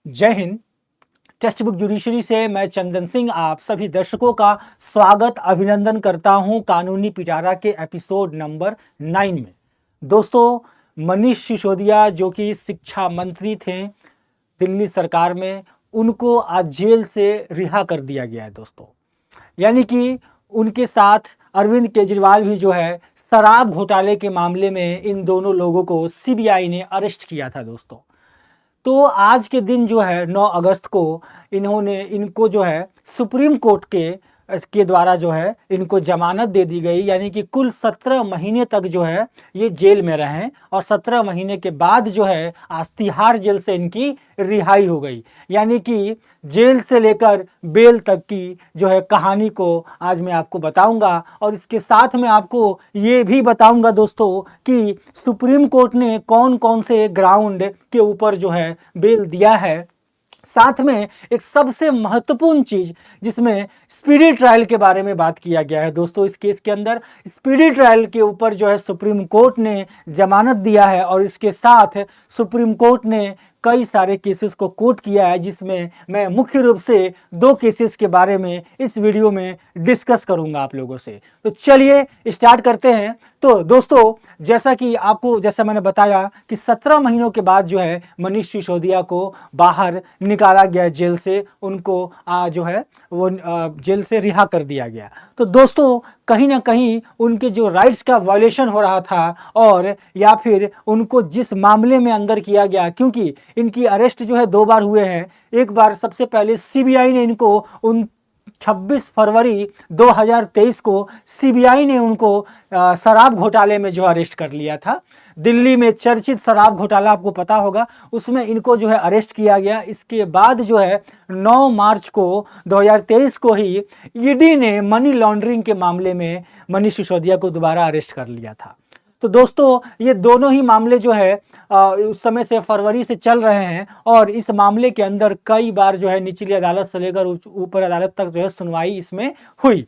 जय Hind. Text book judiciary से मैं चंदन सिंह आप सभी दर्शकों का स्वागत अभिनंदन करता हूं कानूनी पिटारा के एपिसोड नंबर 9 में। दोस्तों, मनीष सिसोदिया जो कि शिक्षा मंत्री थे दिल्ली सरकार में, उनको आज जेल से रिहा कर दिया गया है दोस्तों। यानी कि उनके साथ अरविंद केजरीवाल भी जो है शराब घोटाले के मामले में इन दोनों लोगों को सीबीआई ने अरेस्ट किया था दोस्तों। तो आज के दिन जो है 9 अगस्त को इनको जो है सुप्रीम कोर्ट के द्वारा जो है इनको जमानत दे दी गई। यानी कि कुल 17 महीने तक जो है ये जेल में रहें और 17 महीने के बाद जो है आज तिहाड़ जेल से इनकी रिहाई हो गई। यानी कि जेल से लेकर बेल तक की जो है कहानी को आज मैं आपको बताऊंगा और इसके साथ में आपको ये भी बताऊंगा दोस्तों कि सुप्रीम कोर्ट ने कौन कौन से ग्राउंड के ऊपर जो है बेल दिया है। साथ में एक सबसे महत्वपूर्ण चीज जिसमें स्पीडी ट्रायल के बारे में बात किया गया है दोस्तों। इस केस के अंदर स्पीडी ट्रायल के ऊपर जो है सुप्रीम कोर्ट ने जमानत दिया है और इसके साथ सुप्रीम कोर्ट ने कई सारे केसेस को कोट किया है, जिसमें मैं मुख्य रूप से 2 केसेस के बारे में इस वीडियो में डिस्कस करूंगा आप लोगों से। तो चलिए स्टार्ट करते हैं। तो दोस्तों, जैसा मैंने बताया कि 17 महीनों के बाद जो है मनीष सिसोदिया को बाहर निकाला गया जेल से, उनको जो है वो जेल से रिहा कर दिया गया। तो दोस्तों, कहीं ना कहीं उनके जो राइट्स का वायलेशन हो रहा था और या फिर उनको जिस मामले में अंदर किया गया, क्योंकि इनकी अरेस्ट जो है 2 बार हुए हैं। एक बार सबसे पहले सीबीआई ने इनको 26 फरवरी 2023 को सीबीआई ने उनको शराब घोटाले में जो अरेस्ट कर लिया था। दिल्ली में चर्चित शराब घोटाला आपको पता होगा, उसमें इनको जो है अरेस्ट किया गया। इसके बाद जो है 9 मार्च को 2023 को ही ईडी ने मनी लॉन्ड्रिंग के मामले में मनीष सिसोदिया को दोबारा अरेस्ट कर लिया था। तो दोस्तों, ये दोनों ही मामले जो है उस समय से फरवरी से चल रहे हैं और इस मामले के अंदर कई बार जो है निचली अदालत से लेकर ऊपर अदालत तक जो है सुनवाई इसमें हुई।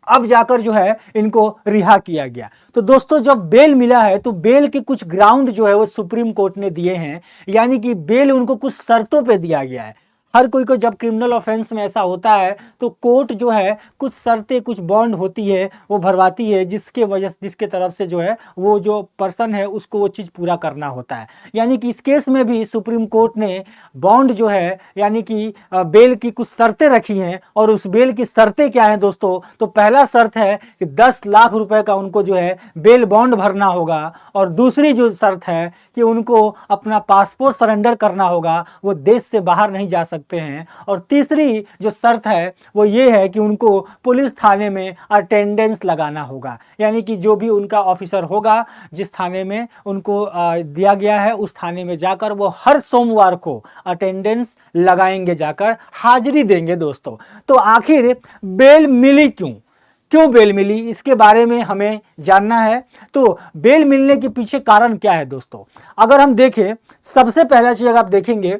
अब जाकर जो है इनको रिहा किया गया। तो दोस्तों, जब बेल मिला है तो बेल के कुछ ग्राउंड जो है वो सुप्रीम कोर्ट ने दिए हैं। यानी कि बेल उनको कुछ शर्तों पे दिया गया है। हर कोई को जब क्रिमिनल ऑफेंस में ऐसा होता है तो कोर्ट जो है कुछ शर्तें, कुछ बॉन्ड होती है वो भरवाती है, जिसके तरफ से जो है वो जो पर्सन है उसको वो चीज़ पूरा करना होता है। यानी कि इस केस में भी सुप्रीम कोर्ट ने बॉन्ड जो है यानी कि बेल की कुछ शर्तें रखी हैं। और उस बेल की शर्तें क्या हैं दोस्तों? तो पहला शर्त है कि 10 लाख रुपए का उनको जो है बेल बॉन्ड भरना होगा और दूसरी जो शर्त है कि उनको अपना पासपोर्ट सरेंडर करना होगा, वो देश से बाहर नहीं जा सकते हैं। और तीसरी जो शर्त है वो ये है कि उनको पुलिस थाने में अटेंडेंस लगाना होगा। यानी कि जो भी उनका ऑफिसर होगा, जिस थाने में उनको दिया गया है, उस थाने में जाकर वो हर सोमवार को अटेंडेंस लगाएंगे, जाकर हाजिरी देंगे दोस्तों। तो आखिर बेल मिली क्यों बेल मिली, इसके बारे में हमें जानना है। तो बेल मिलने के पीछे कारण क्या है दोस्तों? अगर हम देखें, सबसे पहला चीज अगर आप देखेंगे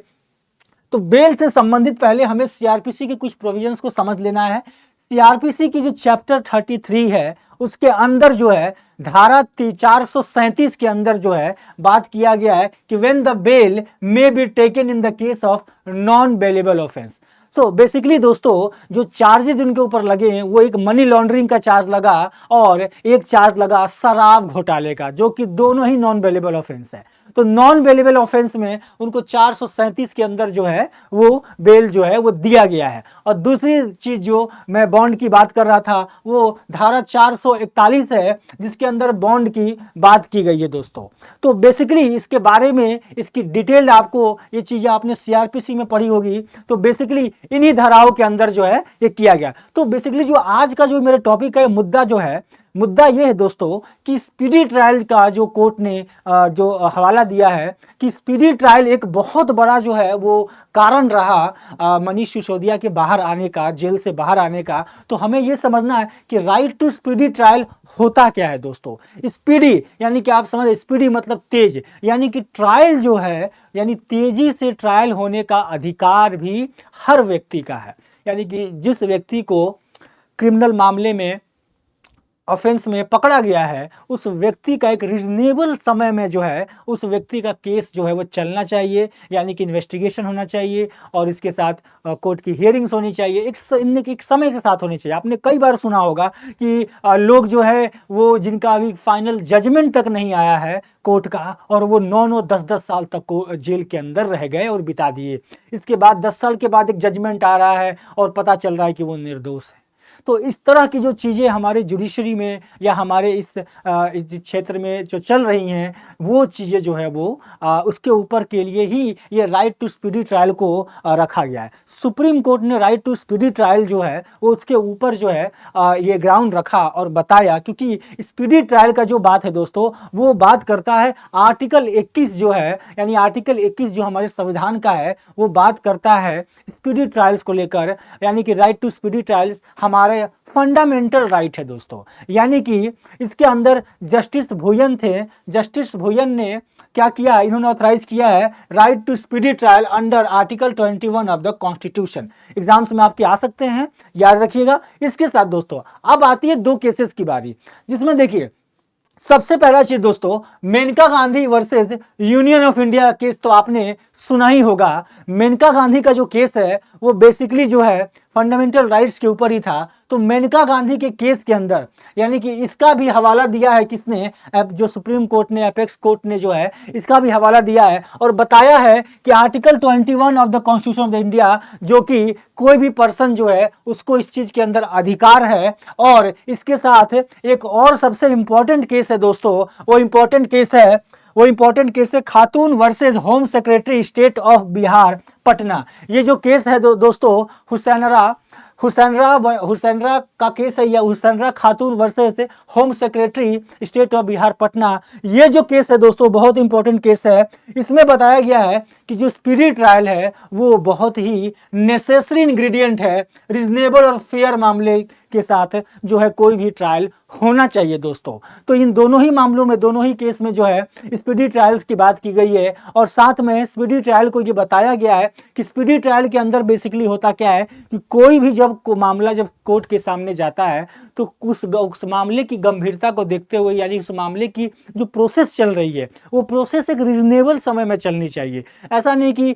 तो बेल से संबंधित पहले हमें सीआरपीसी के कुछ प्रोविजंस को समझ लेना है। सीआरपीसी की जो चैप्टर 33 है उसके अंदर जो है धारा 437 के अंदर जो है बात किया गया है कि when the bail may be taken in the case of non bailable offence. So basically दोस्तों, जो चार्जेज उनके ऊपर लगे हैं वो एक मनी लॉन्ड्रिंग का चार्ज लगा और एक चार्ज लगा शराब घोटाले का, जो कि दोनों ही नॉन बेलेबल ऑफेंस है। तो नॉन बेलेबल ऑफेंस में उनको 437 के अंदर जो है वो बेल जो है वो दिया गया है। और दूसरी चीज जो मैं बॉन्ड की बात कर रहा था वो धारा 441 है, जिसके अंदर बॉन्ड की बात की गई है दोस्तों। तो बेसिकली इसके बारे में इसकी डिटेल आपको, ये चीजें आपने सीआरपीसी में पढ़ी होगी, तो बेसिकली इन्हीं धाराओं के अंदर जो है ये किया गया। तो बेसिकली जो आज का जो मेरा टॉपिक है, मुद्दा ये है दोस्तों कि स्पीडी ट्रायल का जो कोर्ट ने जो हवाला दिया है कि स्पीडी ट्रायल एक बहुत बड़ा जो है वो कारण रहा मनीष सिसोदिया के बाहर आने का, जेल से बाहर आने का। तो हमें ये समझना है कि राइट टू स्पीडी ट्रायल होता क्या है दोस्तों। स्पीडी यानी कि आप समझ, स्पीडी मतलब तेज, यानी कि ट्रायल जो है यानी तेजी से ट्रायल होने का अधिकार भी हर व्यक्ति का है। यानी कि जिस व्यक्ति को क्रिमिनल मामले में ऑफेंस में पकड़ा गया है, उस व्यक्ति का एक रीजनेबल समय में जो है उस व्यक्ति का केस जो है वो चलना चाहिए, यानी कि इन्वेस्टिगेशन होना चाहिए और इसके साथ कोर्ट की हियरिंग्स होनी चाहिए, एक समय के साथ होनी चाहिए। आपने कई बार सुना होगा कि लोग जो है वो जिनका अभी फाइनल जजमेंट तक नहीं आया है कोर्ट का, और वो 9-9 10-10 साल तक को जेल के अंदर रह गए और बिता दिए। इसके बाद 10 साल के बाद एक जजमेंट आ रहा है और पता चल रहा है कि वो निर्दोष है। तो इस तरह की जो चीज़ें हमारे जुडिशरी में या हमारे इस क्षेत्र में जो चल रही हैं, वो चीज़ें जो है वो उसके ऊपर के लिए ही ये राइट टू स्पीडी ट्रायल को रखा गया है। सुप्रीम कोर्ट ने राइट टू स्पीडी ट्रायल जो है वो उसके ऊपर जो है ये ग्राउंड रखा और बताया, क्योंकि स्पीडी ट्रायल का जो बात है दोस्तों, वो बात करता है आर्टिकल 21 जो है, यानी आर्टिकल 21 जो हमारे संविधान का है, वो बात करता है स्पीडी ट्रायल्स को लेकर, यानी कि राइट टू स्पीडी ट्रायल्स हमारे फंडामेंटल राइट है दोस्तों। यानी कि इसके अंदर जस्टिस भोयन थे, जस्टिस भोयन ने क्या किया, इन्होंने ऑथराइज किया है right to speedy trial under article 21 of the constitution. Exams में आपके आ सकते हैं, याद रखिएगा। इसके साथ दोस्तों अब आती है 2 केसेस की बारी, जिसमें देखिए सबसे पहला चीज दोस्तों, Maneka Gandhi versus union of India case तो आपने सुना ही होगा। मेनका गांधी का जो केस है वो बेसिकली जो है फंडामेंटल राइट्स के ऊपर ही था। तो मेनका गांधी के केस के अंदर, यानी कि इसका भी हवाला दिया है किसने, जो सुप्रीम कोर्ट ने, अपेक्स कोर्ट ने जो है इसका भी हवाला दिया है और बताया है कि article 21 of the constitution of India, जो कि कोई भी पर्सन जो है उसको इस चीज के अंदर अधिकार है। और इसके साथ एक और सबसे इंपॉर्टेंट केस है दोस्तों, वो इंपॉर्टेंट केस है खातून versus home secretary state of Bihar Patna. ये जो केस है दोस्तों हुसैनरा का केस है, या हुसैनरा खातून versus home secretary state of Bihar Patna. ये जो केस है दोस्तों बहुत इंपॉर्टेंट केस है। इसमें बताया गया है कि जो स्पीडी ट्रायल है वो बहुत ही नेसेसरी इंग्रेडिएंट है, रीजनेबल और फेयर मामले के साथ जो है कोई भी ट्रायल होना चाहिए दोस्तों। तो इन दोनों ही मामलों में, दोनों ही केस में जो है स्पीडी ट्रायल्स की बात की गई है। और साथ में स्पीडी ट्रायल को ये बताया गया है कि स्पीडी ट्रायल के अंदर बेसिकली होता क्या है कि कोई भी जब मामला जब कोर्ट के सामने जाता है तो उस मामले की गंभीरता को देखते हुए, यानी उस मामले की जो प्रोसेस चल रही है वो प्रोसेस एक रीजनेबल समय में चलनी चाहिए। ऐसा नहीं कि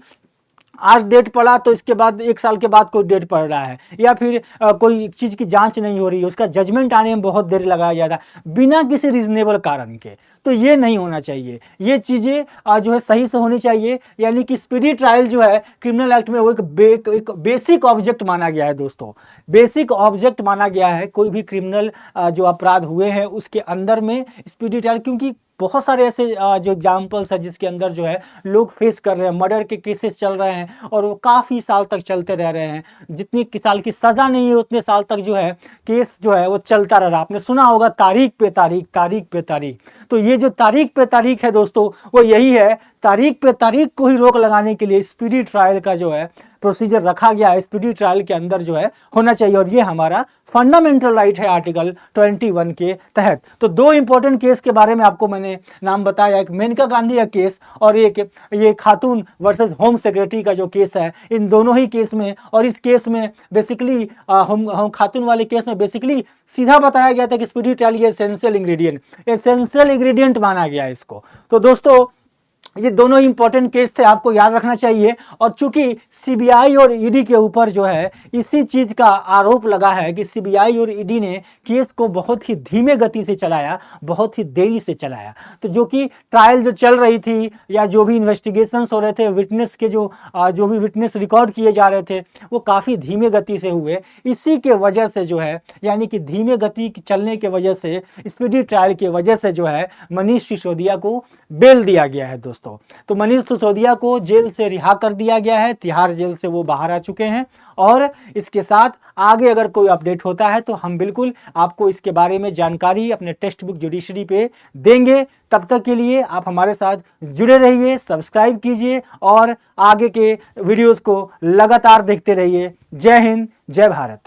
आज डेट पड़ा तो इसके बाद 1 साल के बाद कोई डेट पड़ रहा है, या फिर कोई चीज़ की जांच नहीं हो रही है, उसका जजमेंट आने में बहुत देर लगाया जाता है बिना किसी रीजनेबल कारण के। तो ये नहीं होना चाहिए, ये चीज़ें जो है सही से होनी चाहिए। यानी कि स्पीडी ट्रायल जो है क्रिमिनल एक्ट में वो एक बेसिक ऑब्जेक्ट माना गया है दोस्तों, बेसिक ऑब्जेक्ट माना गया है। कोई भी क्रिमिनल जो अपराध हुए हैं उसके अंदर में स्पीडी ट्रायल, क्योंकि बहुत सारे ऐसे जो एग्जाम्पल्स है जिसके अंदर जो है लोग फेस कर रहे हैं, मर्डर के केसेस चल रहे हैं और वो काफ़ी साल तक चलते रह रहे हैं। जितनी साल की सज़ा नहीं है उतने साल तक जो है केस जो है वो चलता रह रहा। आपने सुना होगा तारीख पे तारीख, तारीख पे तारीख। तो ये जो तारीख पे तारीख है दोस्तों वो यही है, तारीख पे तारीख को ही रोक लगाने के लिए स्पीडी ट्रायल का जो है प्रोसीजर रखा गया है, स्पीडी ट्रायल के अंदर जो है होना चाहिए। और ये हमारा फंडामेंटल राइट है आर्टिकल 21 के तहत। तो 2 इंपॉर्टेंट केस के बारे में आपको मैंने नाम बताया, एक मेनका गांधी का केस और एक ये खातून वर्सेस होम सेक्रेटरी का जो केस है। इन दोनों ही केस में, और इस केस में बेसिकली हम खातून वाले केस में बेसिकली सीधा बताया गया था कि स्पीडी ट्रायल ये एसेंशियल इंग्रेडिएंट माना गया है इसको। तो दोस्तों ये दोनों इंपॉर्टेंट केस थे, आपको याद रखना चाहिए। और चूंकि सीबीआई और ईडी के ऊपर जो है इसी चीज़ का आरोप लगा है कि सीबीआई और ईडी ने केस को बहुत ही धीमे गति से चलाया, बहुत ही देरी से चलाया। तो जो कि ट्रायल जो चल रही थी या जो भी इन्वेस्टिगेशंस हो रहे थे, विटनेस के जो भी विटनेस रिकॉर्ड किए जा रहे थे वो काफ़ी धीमे गति से हुए। इसी के वजह से जो है, यानी कि धीमे गति चलने के वजह से, स्पीडी ट्रायल की वजह से जो है मनीष सिसोदिया को बेल दिया गया है दोस्तों। तो मनीष सिसोदिया को जेल से रिहा कर दिया गया है, तिहाड़ जेल से वो बाहर आ चुके हैं। और इसके साथ आगे अगर कोई अपडेट होता है तो हम बिल्कुल आपको इसके बारे में जानकारी अपने टेक्स्ट बुक जुडिशरी पे देंगे। तब तक के लिए आप हमारे साथ जुड़े रहिए, सब्सक्राइब कीजिए और आगे के वीडियोस को लगातार देखते रहिए। जय हिंद, जय भारत।